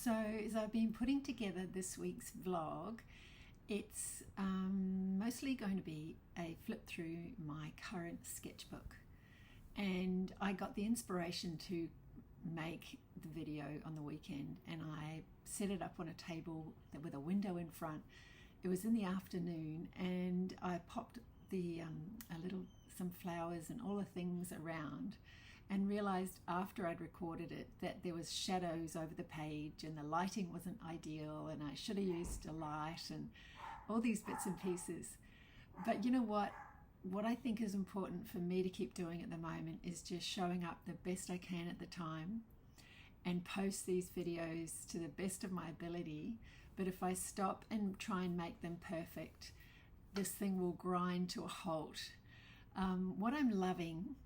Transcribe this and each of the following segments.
So as I've been putting together this week's vlog, it's mostly going to be a flip through my current sketchbook. And I got the inspiration to make the video on the weekend, and I set it up on a table with a window in front. It was in the afternoon, and I popped the some flowers and all the things around, and realized after I'd recorded it that there was shadows over the page and the lighting wasn't ideal, and I should have used a light and all these bits and pieces. But you know what I think is important for me to keep doing at the moment is just showing up the best I can at the time and post these videos to the best of my ability. But if I stop and try and make them perfect, this thing will grind to a halt. What I'm loving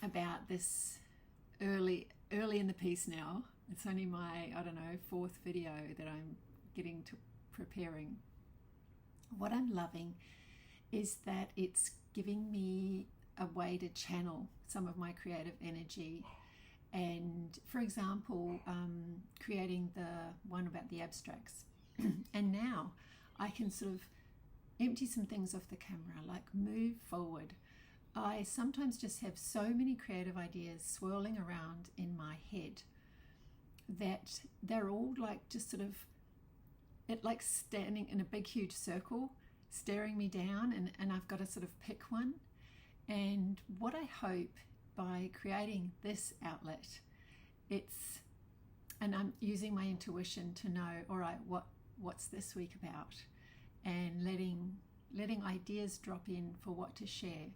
about this early in the piece now, it's only my, I don't know, 4th video that I'm getting to preparing. What I'm loving is that it's giving me a way to channel some of my creative energy. And for example, creating the one about the abstracts. And now I can sort of empty some things off the camera, like move forward. I sometimes just have so many creative ideas swirling around in my head that they're all like just sort of, it like standing in a big huge circle, staring me down, and I've got to sort of pick one. And what I hope by creating this outlet, and I'm using my intuition to know, all right, what's this week about, and letting ideas drop in for what to share.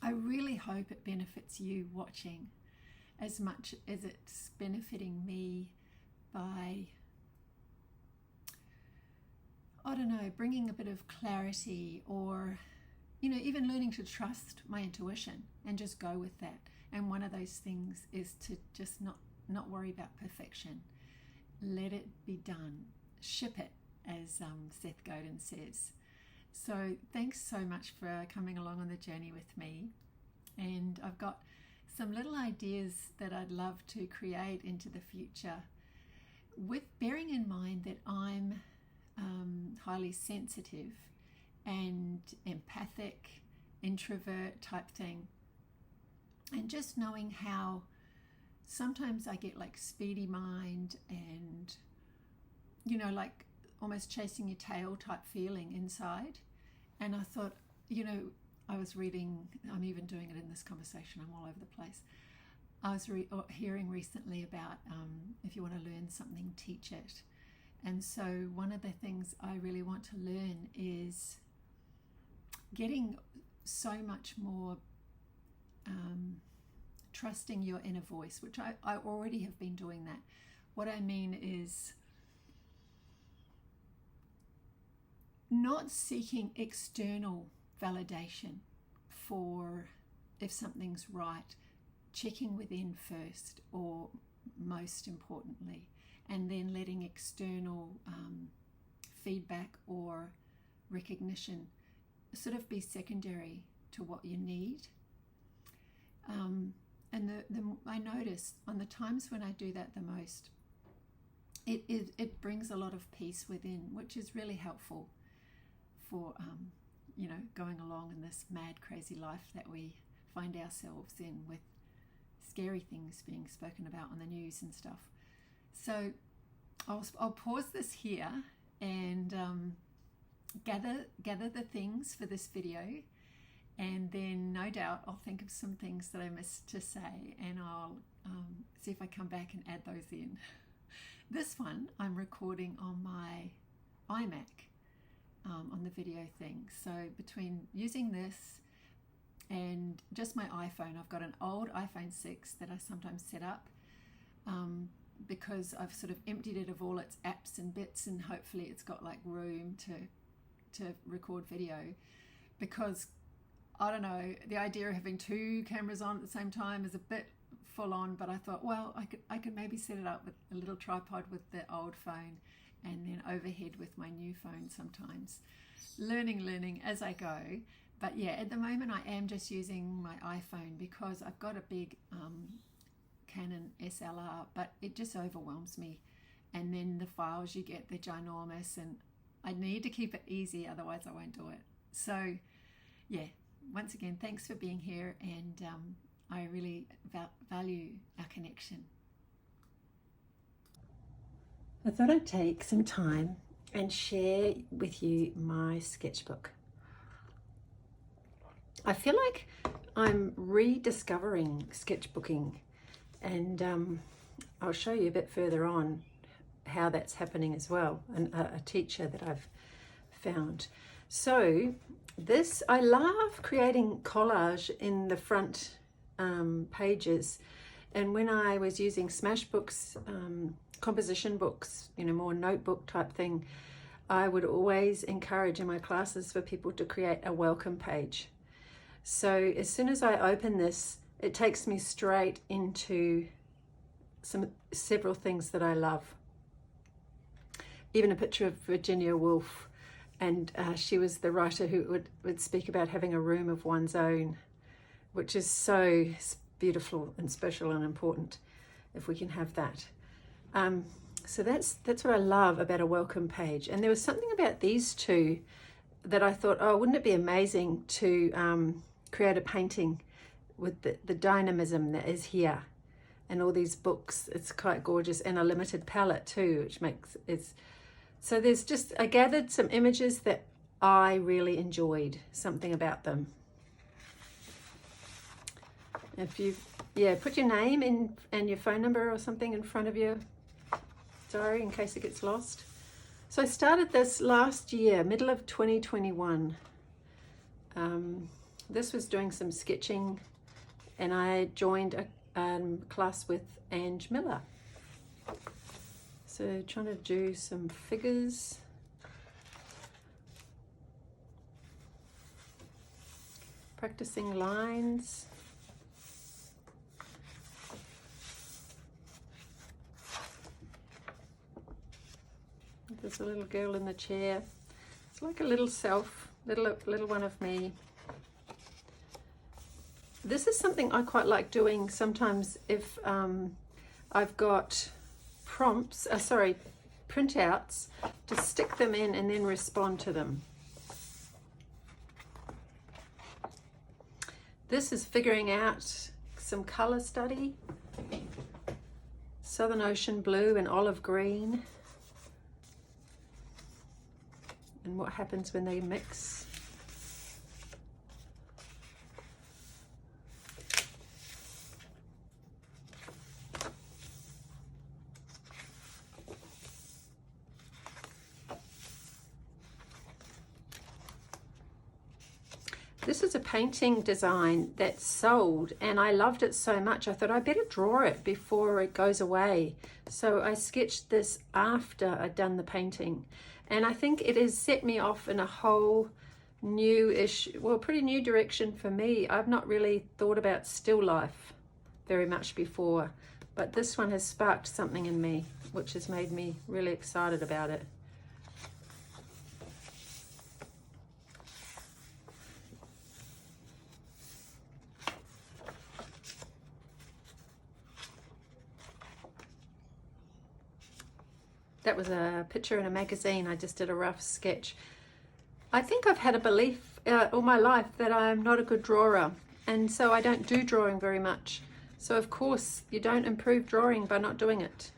I really hope it benefits you watching as much as it's benefiting me by, I don't know, bringing a bit of clarity, or, you know, even learning to trust my intuition and just go with that. And one of those things is to just not worry about perfection. Let it be done. Ship it, as Seth Godin says. So thanks so much for coming along on the journey with me. And I've got some little ideas that I'd love to create into the future, with bearing in mind that I'm highly sensitive and empathic, introvert type thing. And just knowing how sometimes I get like speedy mind and, you know, like almost chasing your tail type feeling inside. And I thought, you know, I was reading, I'm even doing it in this conversation, I'm all over the place. I was hearing recently about if you want to learn something, teach it. And so one of the things I really want to learn is getting so much more trusting your inner voice, which I already have been doing that. What I mean is not seeking external validation for if something's right, checking within first, or most importantly, and then letting external feedback or recognition sort of be secondary to what you need. And I notice on the times when I do that the most, it brings a lot of peace within, which is really helpful for you know, going along in this mad, crazy life that we find ourselves in, with scary things being spoken about on the news and stuff. So I'll pause this here and gather the things for this video, and then no doubt I'll think of some things that I missed to say, and I'll see if I come back and add those in. This one I'm recording on my iMac, on the video thing. So between using this and just my iPhone, I've got an old iPhone 6 that I sometimes set up because I've sort of emptied it of all its apps and bits, and hopefully it's got like room to record video, because I don't know, the idea of having 2 cameras on at the same time is a bit full on. But I thought, well, I could maybe set it up with a little tripod with the old phone, and then overhead with my new phone sometimes. Learning as I go. But yeah, at the moment I am just using my iPhone because I've got a big Canon SLR, but it just overwhelms me and then the files you get, they're ginormous, and I need to keep it easy, otherwise I won't do it. So yeah, once again, thanks for being here, and I really value our connection. I thought I'd take some time and share with you my sketchbook. I feel like I'm rediscovering sketchbooking, and I'll show you a bit further on how that's happening as well, and a teacher that I've found. So this, I love creating collage in the front pages, and when I was using Smashbooks, composition books, you know, more notebook type thing, I would always encourage in my classes for people to create a welcome page. So as soon as I open this, it takes me straight into several things that I love. Even a picture of Virginia Woolf, and she was the writer who would speak about having a room of one's own, which is so beautiful and special and important if we can have that. So that's what I love about a welcome page. And there was something about these two that I thought, oh, wouldn't it be amazing to create a painting with the dynamism that is here, and all these books. It's quite gorgeous, and a limited palette too, which makes it. So there's just, I gathered some images that I really enjoyed, something about them. If you, put your name in and your phone number or something in front of your diary in case it gets lost. So I started this last year, middle of 2021. This was doing some sketching, and I joined a class with Ange Miller. So trying to do some figures. Practicing lines. There's a little girl in the chair. It's like a little self, little one of me. This is something I quite like doing sometimes if I've got printouts, to stick them in and then respond to them. This is figuring out some color study. Southern Ocean blue and olive green. And what happens when they mix. This is a painting design that sold, and I loved it so much I thought I better draw it before it goes away. So I sketched this after I'd done the painting, and I think it has set me off in a whole new-ish, well, pretty new direction for me. I've not really thought about still life very much before, but this one has sparked something in me which has made me really excited about it. That was a picture in a magazine. I just did a rough sketch. I think I've had a belief all my life that I'm not a good drawer, and so I don't do drawing very much. So of course you don't improve drawing by not doing it.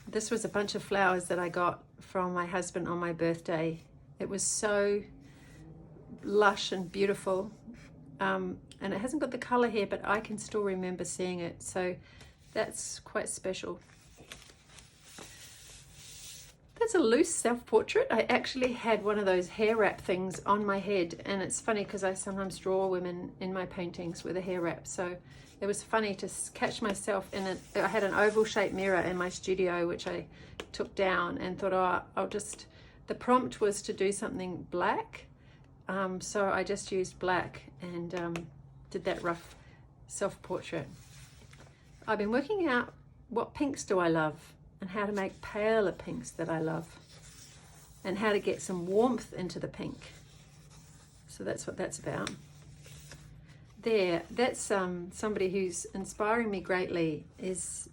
This was a bunch of flowers that I got from my husband on my birthday. It was so lush and beautiful, and it hasn't got the color here, but I can still remember seeing it, so that's quite special. That's a loose self-portrait. I actually had one of those hair wrap things on my head, and it's funny because I sometimes draw women in my paintings with a hair wrap, so it was funny to catch myself in it. I had an oval shaped mirror in my studio which I took down and thought, oh, I'll just, the prompt was to do something black, so I just used black and did that rough self-portrait. I've been working out what pinks do I love, and how to make paler pinks that I love, and how to get some warmth into the pink. So that's what that's about. There, that's somebody who's inspiring me greatly, is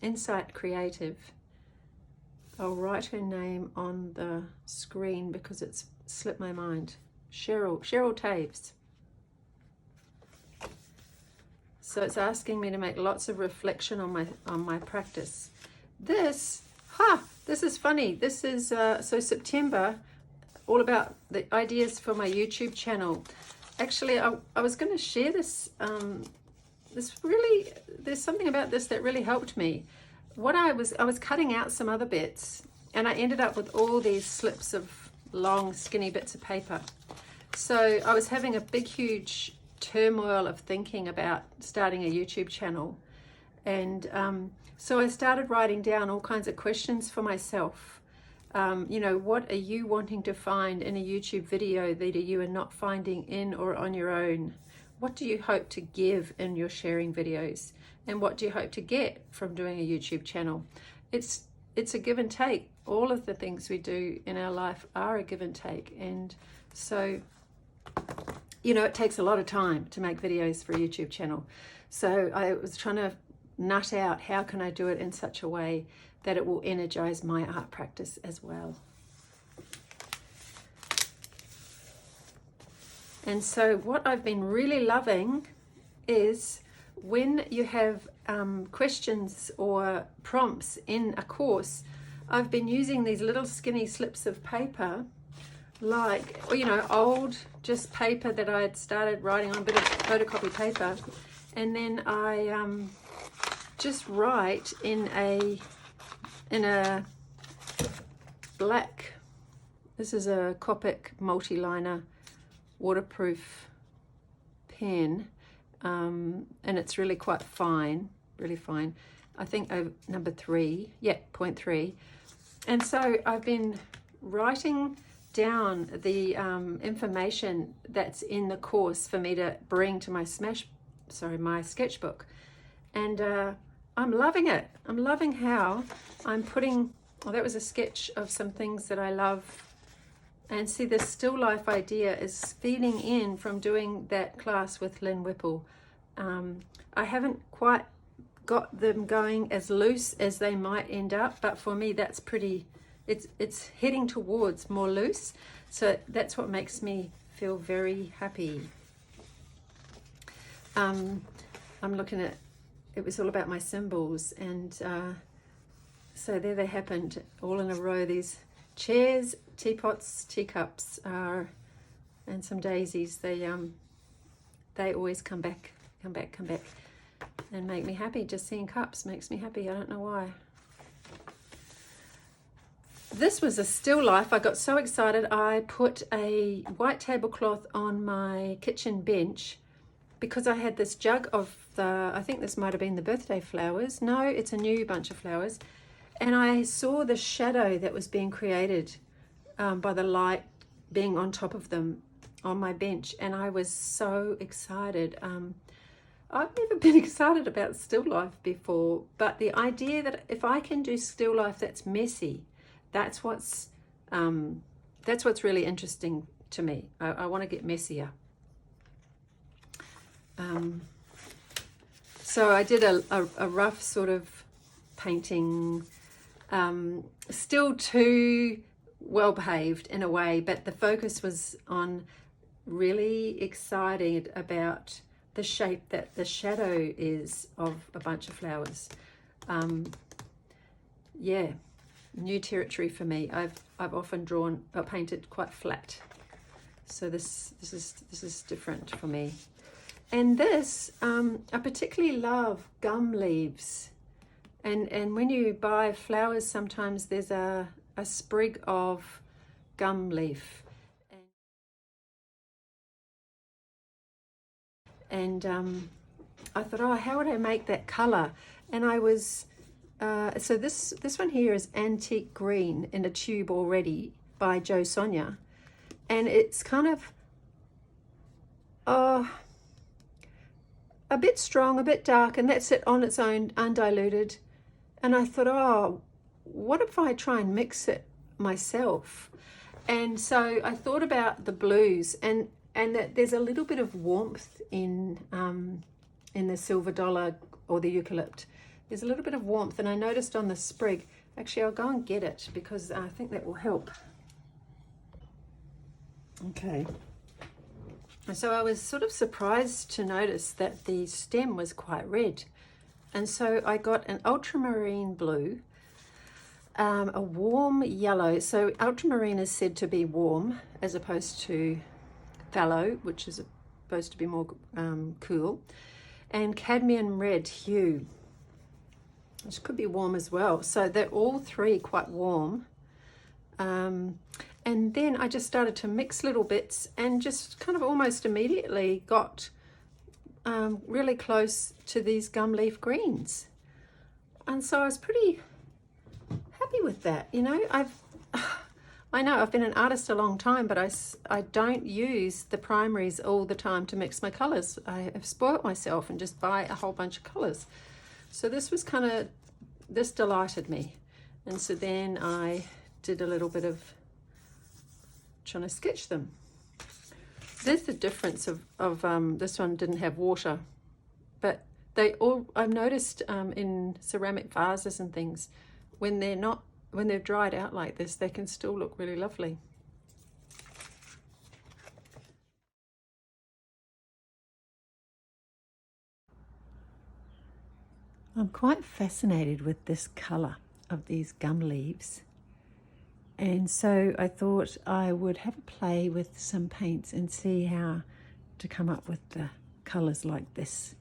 Insight Creative. I'll write her name on the screen because it's slipped my mind. Cheryl Taves. So it's asking me to make lots of reflection on my practice. This is funny. This is so September, all about the ideas for my YouTube channel. Actually, I was going to share this. There's something about this that really helped me. I was cutting out some other bits, and I ended up with all these slips of long, skinny bits of paper. So I was having a big, huge turmoil of thinking about starting a YouTube channel, and so I started writing down all kinds of questions for myself. What are you wanting to find in a YouTube video that you are not finding in or on your own? What do you hope to give in your sharing videos? And what do you hope to get from doing a YouTube channel? It's a give and take. All of the things we do in our life are a give and take. And so, it takes a lot of time to make videos for a YouTube channel. So I was trying to nut out, how can I do it in such a way that it will energize my art practice as well. And so what I've been really loving is when you have questions or prompts in a course, I've been using these little skinny slips of paper, like, old just paper that I had started writing on, a bit of photocopy paper, and then I just write in a black, this is a Copic multi-liner waterproof pen, and it's really quite fine, really fine. I think number 3, 0.3. And so I've been writing down the information that's in the course for me to bring to my sketchbook, and I'm loving it. I'm loving how I'm putting, that was a sketch of some things that I love. And see, this still life idea is feeding in from doing that class with Lynn Whipple. I haven't quite got them going as loose as they might end up, but for me that's pretty, it's heading towards more loose. So that's what makes me feel very happy. I'm looking at, it was all about my symbols, and so there they happened all in a row. These chairs, teapots, teacups, and some daisies. They always come back, and make me happy. Just seeing cups makes me happy. I don't know why. This was a still life. I got so excited. I put a white tablecloth on my kitchen bench because I had this jug of I think this might have been the birthday flowers. No, it's a new bunch of flowers. And I saw the shadow that was being created by the light being on top of them on my bench. And I was so excited. I've never been excited about still life before, but the idea that if I can do still life that's messy, that's what's really interesting to me. I want to get messier. So I did a rough sort of painting, still too well behaved in a way, but the focus was on really excited about the shape that the shadow is of a bunch of flowers. Yeah, new territory for me. I've often painted quite flat, so this is different for me. And this, I particularly love gum leaves. And when you buy flowers, sometimes there's a sprig of gum leaf. And I thought, oh, how would I make that color? And I was, so this one here is Antique Green in a tube already by Jo Sonia. And it's kind of, a bit strong, a bit dark, and that's it on its own, undiluted. And I thought, oh, what if I try and mix it myself? And so I thought about the blues, and that there's a little bit of warmth in the silver dollar or the eucalypt there's a little bit of warmth, and I noticed on the sprig, actually I'll go and get it because I think that will help. Okay. So I was sort of surprised to notice that the stem was quite red. And so I got an ultramarine blue, a warm yellow. So ultramarine is said to be warm as opposed to phthalo, which is supposed to be more cool, and cadmium red hue, which could be warm as well. So they're all three quite warm. And then I just started to mix little bits and just kind of almost immediately got really close to these gum leaf greens. And so I was pretty happy with that. You know, I know I've been an artist a long time, but I don't use the primaries all the time to mix my colours. I have spoilt myself and just buy a whole bunch of colours. So this delighted me. And so then I did a little bit of trying to sketch them. There's the difference of this one didn't have water, but they all, I've noticed in ceramic vases and things, when they're dried out like this, they can still look really lovely. I'm quite fascinated with this colour of these gum leaves. And so I thought I would have a play with some paints and see how to come up with the colours like this.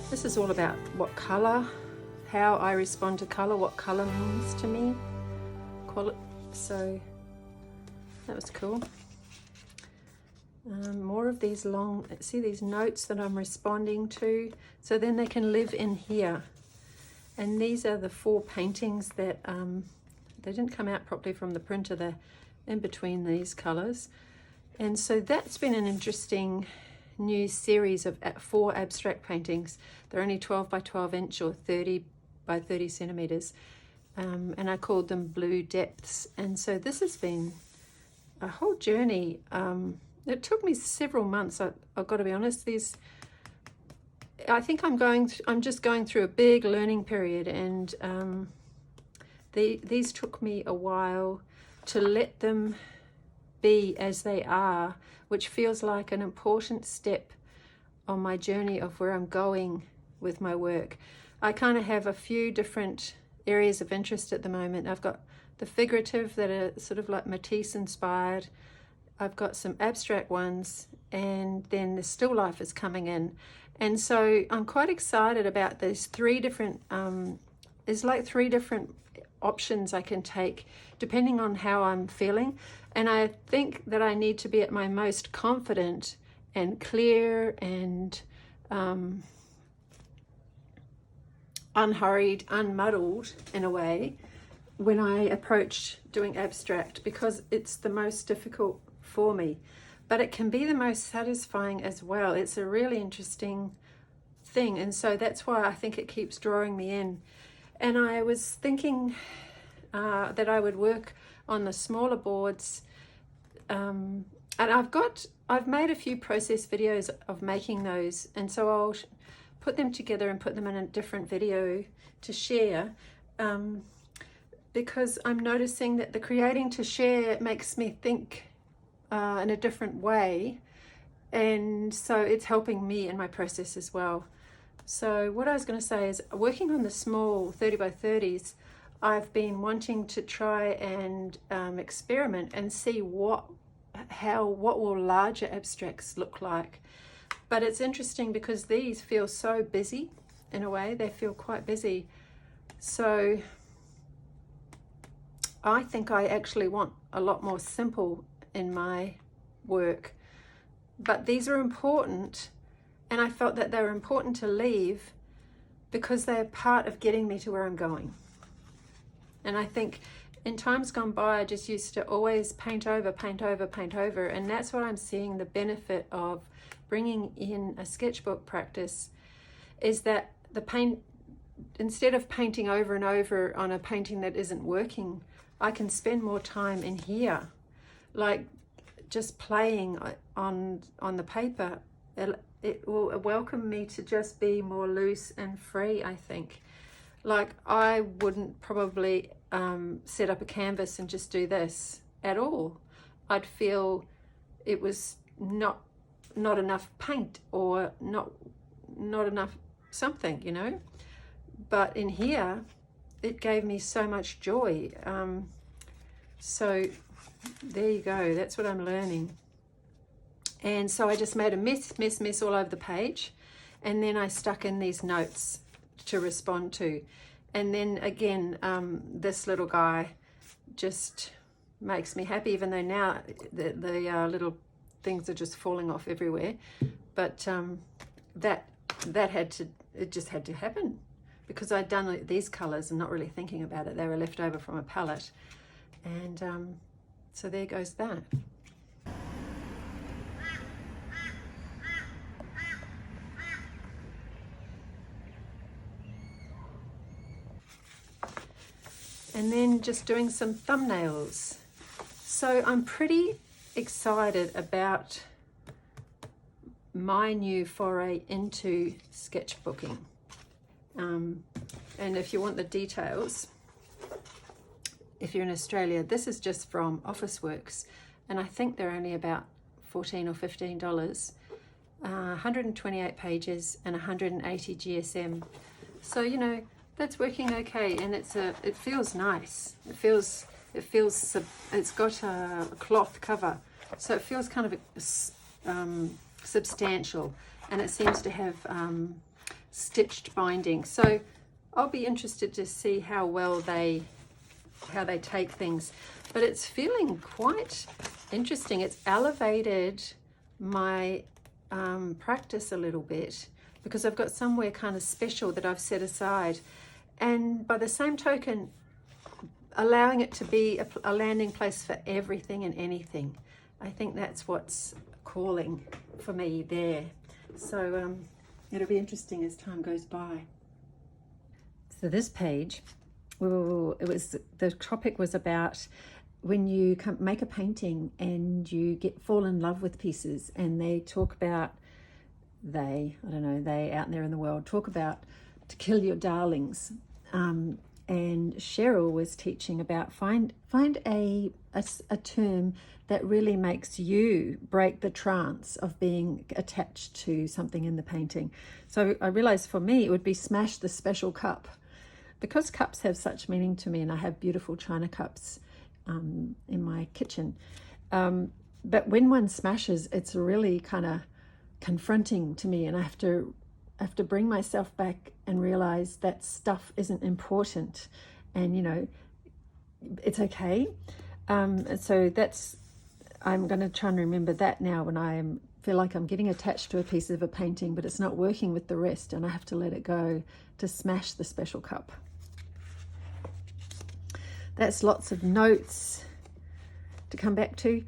This is all about what colour, how I respond to colour, what colour means to me. So that was cool. More of these long, see these notes that I'm responding to, so then they can live in here. And these are the 4 paintings that they didn't come out properly from the printer. They're in between these colours. And so that's been an interesting new series of 4 abstract paintings. They're only 12 by 12 inch or 30 by 30 centimetres. and I called them Blue Depths. And so this has been a whole journey. It took me several months, I've got to be honest. I think I'm just going through a big learning period, and these took me a while to let them be as they are, which feels like an important step on my journey of where I'm going with my work. I kind of have a few different areas of interest at the moment. I've got the figurative that are sort of like Matisse inspired. I've got some abstract ones, and then the still life is coming in. And so I'm quite excited about these three different, there's like three different options I can take depending on how I'm feeling. And I think that I need to be at my most confident and clear and unhurried, unmuddled in a way when I approach doing abstract, because it's the most difficult for me, but it can be the most satisfying as well. It's a really interesting thing, and so that's why I think it keeps drawing me in. And I was thinking that I would work on the smaller boards, and I've made a few process videos of making those, and so I'll put them together and put them in a different video to share, because I'm noticing that the creating to share makes me think in a different way, and so it's helping me in my process as well. So what I was going to say is, working on the small 30 by 30s, I've been wanting to try and experiment and see what will larger abstracts look like. But it's interesting because these feel so busy in a way. They feel quite busy. So I think I actually want a lot more simple in my work. But these are important, and I felt that they were important to leave because they're part of getting me to where I'm going. And I think in times gone by, I just used to always paint over, and that's what I'm seeing the benefit of bringing in a sketchbook practice, is that the paint, instead of painting over and over on a painting that isn't working, I can spend more time in here, like just playing on the paper. It will welcome me to just be more loose and free, I think. Like, I wouldn't probably set up a canvas and just do this at all. I'd feel it was not enough paint, or not enough something, you know. But in here, it gave me so much joy. So there you go. That's what I'm learning. And so I just made a mess all over the page, and then I stuck in these notes to respond to. And then again, this little guy just makes me happy, even though now the little things are just falling off everywhere. But it just had to happen, because I'd done these colors and not really thinking about it. They were left over from a palette. And so there goes that. And then just doing some thumbnails. So I'm pretty excited about my new foray into sketchbooking. And if you want the details, if you're in Australia, this is just from Officeworks, and I think they're only about $14 or $15. 128 pages and 180 GSM. So, you know, that's working okay, and it feels nice. It's got a cloth cover, so it feels kind of substantial, and it seems to have stitched binding. So I'll be interested to see how they take things, but it's feeling quite interesting. It's elevated my practice a little bit, because I've got somewhere kind of special that I've set aside, and by the same token, allowing it to be a landing place for everything and anything. I think that's what's calling for me there. So it'll be interesting as time goes by. So this page the topic was about when you make a painting and you fall in love with pieces, and they talk about, they out there in the world talk about to kill your darlings. And Cheryl was teaching about find a term that really makes you break the trance of being attached to something in the painting. So I realized for me it would be smash the special cup, because cups have such meaning to me, and I have beautiful china cups in my kitchen. But when one smashes, it's really kind of confronting to me, and I have to bring myself back and realize that stuff isn't important, and it's okay. So I'm going to try and remember that now when I feel like I'm getting attached to a piece of a painting, but it's not working with the rest, and I have to let it go, to smash the special cup. That's lots of notes to come back to.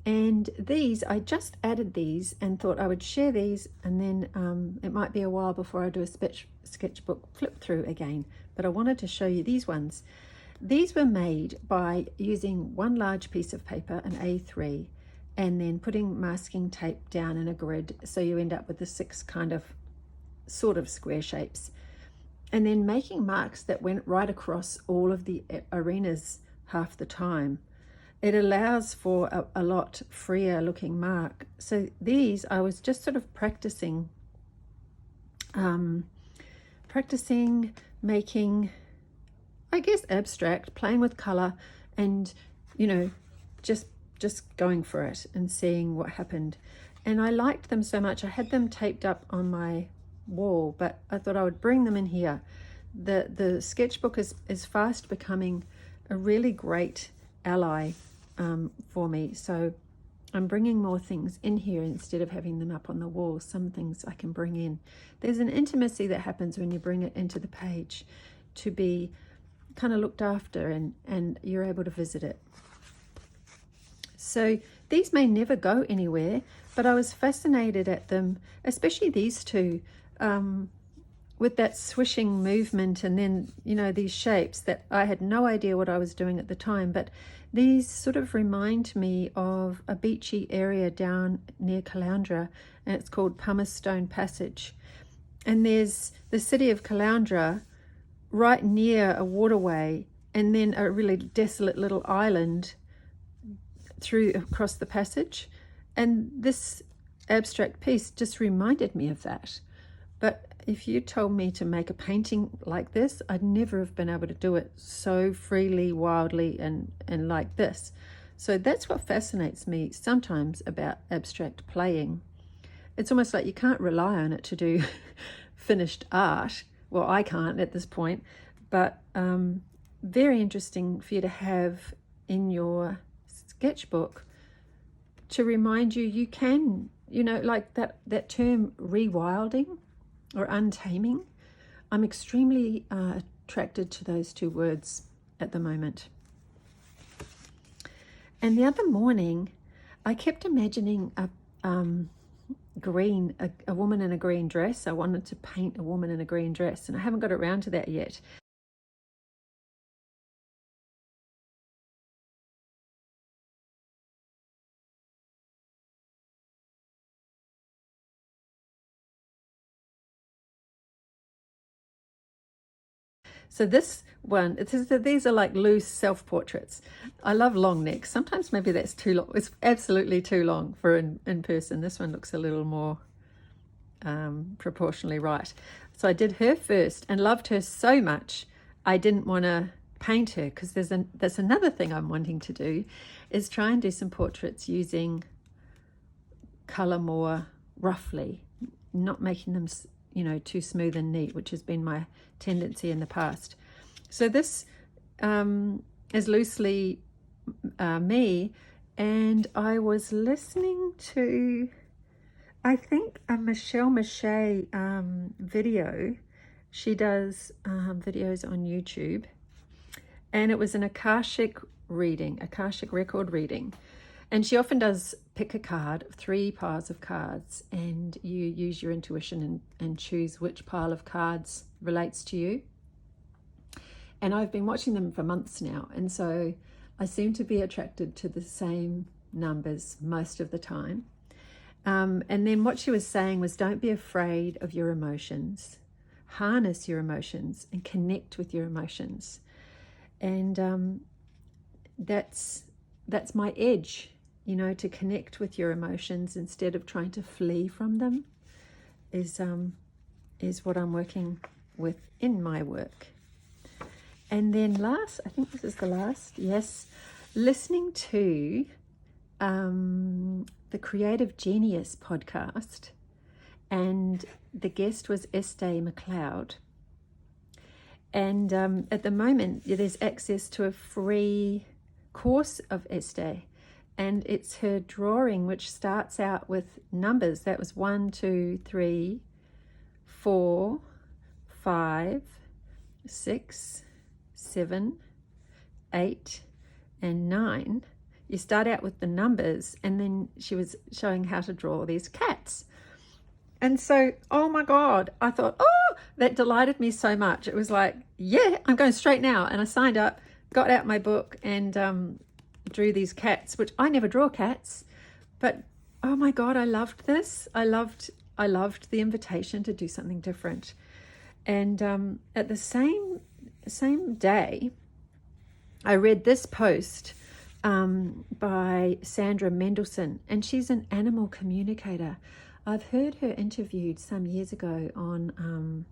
And these, I just added these and thought I would share these, and then it might be a while before I do a sketchbook flip through again. But I wanted to show you these ones. These were made by using one large piece of paper, an A3, and then putting masking tape down in a grid, so you end up with the 6 sort of square shapes. And then making marks that went right across all of the arenas half the time. It allows for a lot freer looking mark. So these, I was just sort of practicing making, I guess, abstract, playing with color, and just going for it and seeing what happened. And I liked them so much. I had them taped up on my wall, but I thought I would bring them in here. The sketchbook is fast becoming a really great ally for me, so I'm bringing more things in here instead of having them up on the wall. Some things I can bring in. There's an intimacy that happens when you bring it into the page to be kind of looked after, and you're able to visit it. So these may never go anywhere, but I was fascinated at them, especially these two, with that swishing movement, and then these shapes that I had no idea what I was doing at the time, but these sort of remind me of a beachy area down near Caloundra, and it's called Pumice-Stone Passage. And there's the city of Caloundra right near a waterway, and then a really desolate little island across the passage. And this abstract piece just reminded me of that. But if you told me to make a painting like this, I'd never have been able to do it so freely, wildly, and like this. So that's what fascinates me sometimes about abstract playing. It's almost like you can't rely on it to do finished art. Well, I can't at this point, but very interesting for you to have in your sketchbook to remind you can, like that term rewilding or untaming. I'm extremely attracted to those two words at the moment. And the other morning, I kept imagining a woman in a green dress. I wanted to paint a woman in a green dress, and I haven't got around to that yet. So this one, these are like loose self-portraits. I love long necks. Sometimes maybe that's too long. It's absolutely too long for in person. This one looks a little more proportionally right. So I did her first and loved her so much, I didn't want to paint her, because that's another thing I'm wanting to do, is try and do some portraits using color more roughly, not making them too smooth and neat, which has been my tendency in the past. So this is loosely me, and I was listening to, I think, a Michele Meiche video. She does videos on YouTube, and it was an Akashic record reading. And she often does pick a card, 3 piles of cards, and you use your intuition and choose which pile of cards relates to you. And I've been watching them for months now, and so I seem to be attracted to the same numbers most of the time. And then what she was saying was, don't be afraid of your emotions. Harness your emotions and connect with your emotions. And that's my edge, you know, to connect with your emotions instead of trying to flee from them is what I'm working with in my work. And then last, I think this is the last, yes, listening to the Creative Genius podcast, and the guest was Este MacLeod. And at the moment, there's access to a free course of Este, and it's her drawing, which starts out with numbers. That was 1, 2, 3, 4, 5, 6, 7, 8, and 9. You start out with the numbers, and then she was showing how to draw these cats. And so, oh my God, I thought, oh, that delighted me so much. It was like, yeah, I'm going straight now. And I signed up, got out my book, and drew these cats, which I never draw cats. But oh my God, I loved this. I loved the invitation to do something different. And at the same day, I read this post by Sandra Mendelsohn, and she's an animal communicator. I've heard her interviewed some years ago on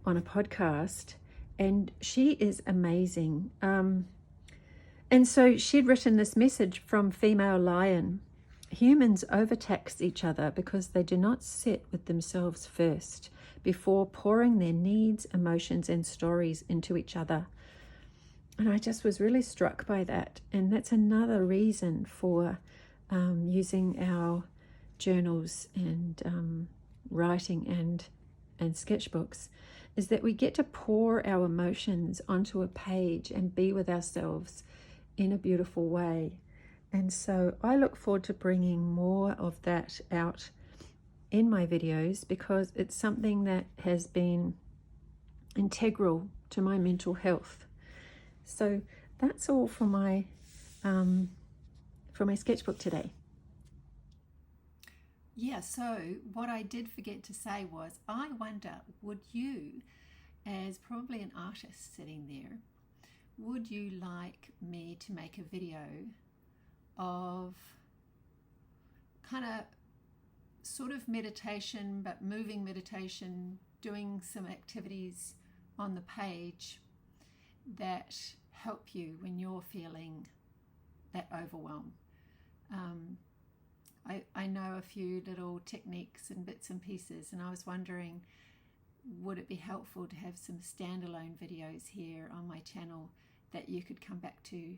a podcast, and she is amazing. And so she'd written this message from Female Lion. Humans overtax each other because they do not sit with themselves first before pouring their needs, emotions, and stories into each other. And I just was really struck by that. And that's another reason for using our journals and writing and sketchbooks, is that we get to pour our emotions onto a page and be with ourselves in a beautiful way. And so I look forward to bringing more of that out in my videos, because it's something that has been integral to my mental health. So that's all for my sketchbook today. Yeah, so what I did forget to say was, I wonder, would you, as probably an artist sitting there, would you like me to make a video of kind of sort of meditation, but moving meditation, doing some activities on the page that help you when you're feeling that overwhelm? I know a few little techniques and bits and pieces, and I was wondering, would it be helpful to have some standalone videos here on my channel that you could come back to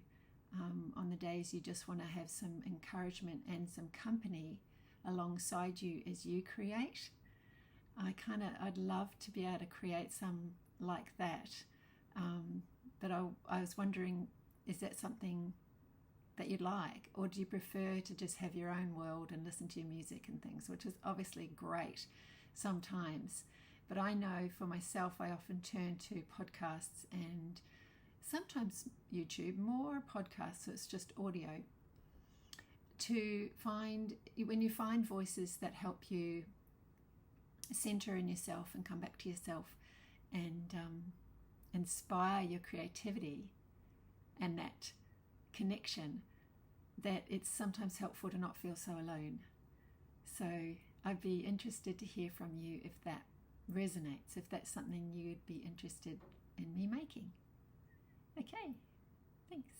on the days you just want to have some encouragement and some company alongside you as you create? I'd love to be able to create some like that, but I was wondering, is that something that you'd like, or do you prefer to just have your own world and listen to your music and things, which is obviously great sometimes, but I know for myself I often turn to podcasts and sometimes YouTube, more podcasts, so it's just audio, to find, when you find voices that help you center in yourself and come back to yourself and inspire your creativity and that connection, that it's sometimes helpful to not feel so alone. So I'd be interested to hear from you if that resonates, if that's something you'd be interested in me making. Okay, thanks.